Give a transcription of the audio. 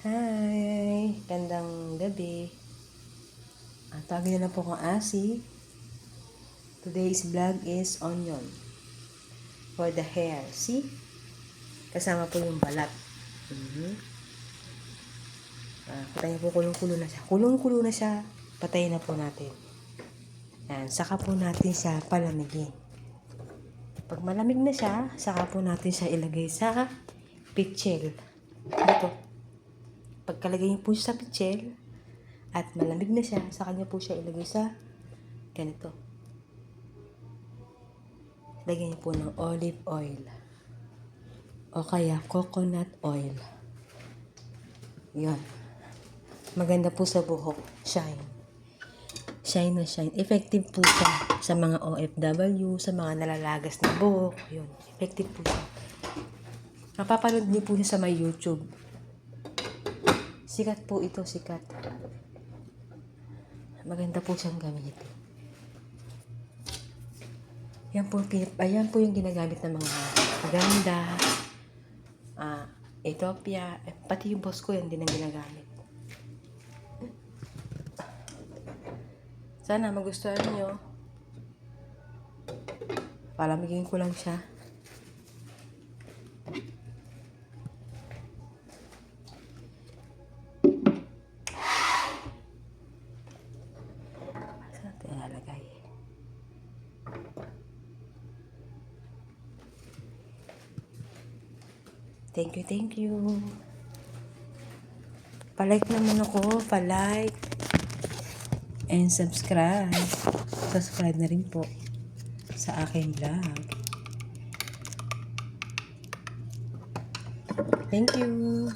Hi! Gandang gabi. Tawagin na lang po kong Asi. Today's vlog is onion for the hair. See? Kasama po yung balat. Patayin po, kulong-kulo na siya. Kulong-kulo na siya. Patayin na po natin. Yan. Saka po natin siya palamigin. Pag malamig na siya, saka po natin siya ilagay sa pichel. Dito. Pagkalagay niyo po siya sa pichel, at malamig na siya, saka niyo po siya ilagay sa ganito. Lagyan niyo po ng olive oil o kaya coconut oil. Yun. Maganda po sa buhok. Shine. Shine na shine. Effective po siya sa mga OFW, sa mga nalalagas na buhok. Yun. Effective po siya. Mapapanood niyo po siya sa my YouTube. Sikat po ito, sikat. Maganda po siyang gamitin. Ayan po yung ginagamit ng mga maganda, Ethiopia, pati yung boss ko yan din ang ginagamit. Sana magustuhan nyo. Palamigin ko lang siya. Saan natin ilalagay? Thank you. Palike naman ako, palike. And subscribe. Subscribe na rin po sa aking vlog. Thank you.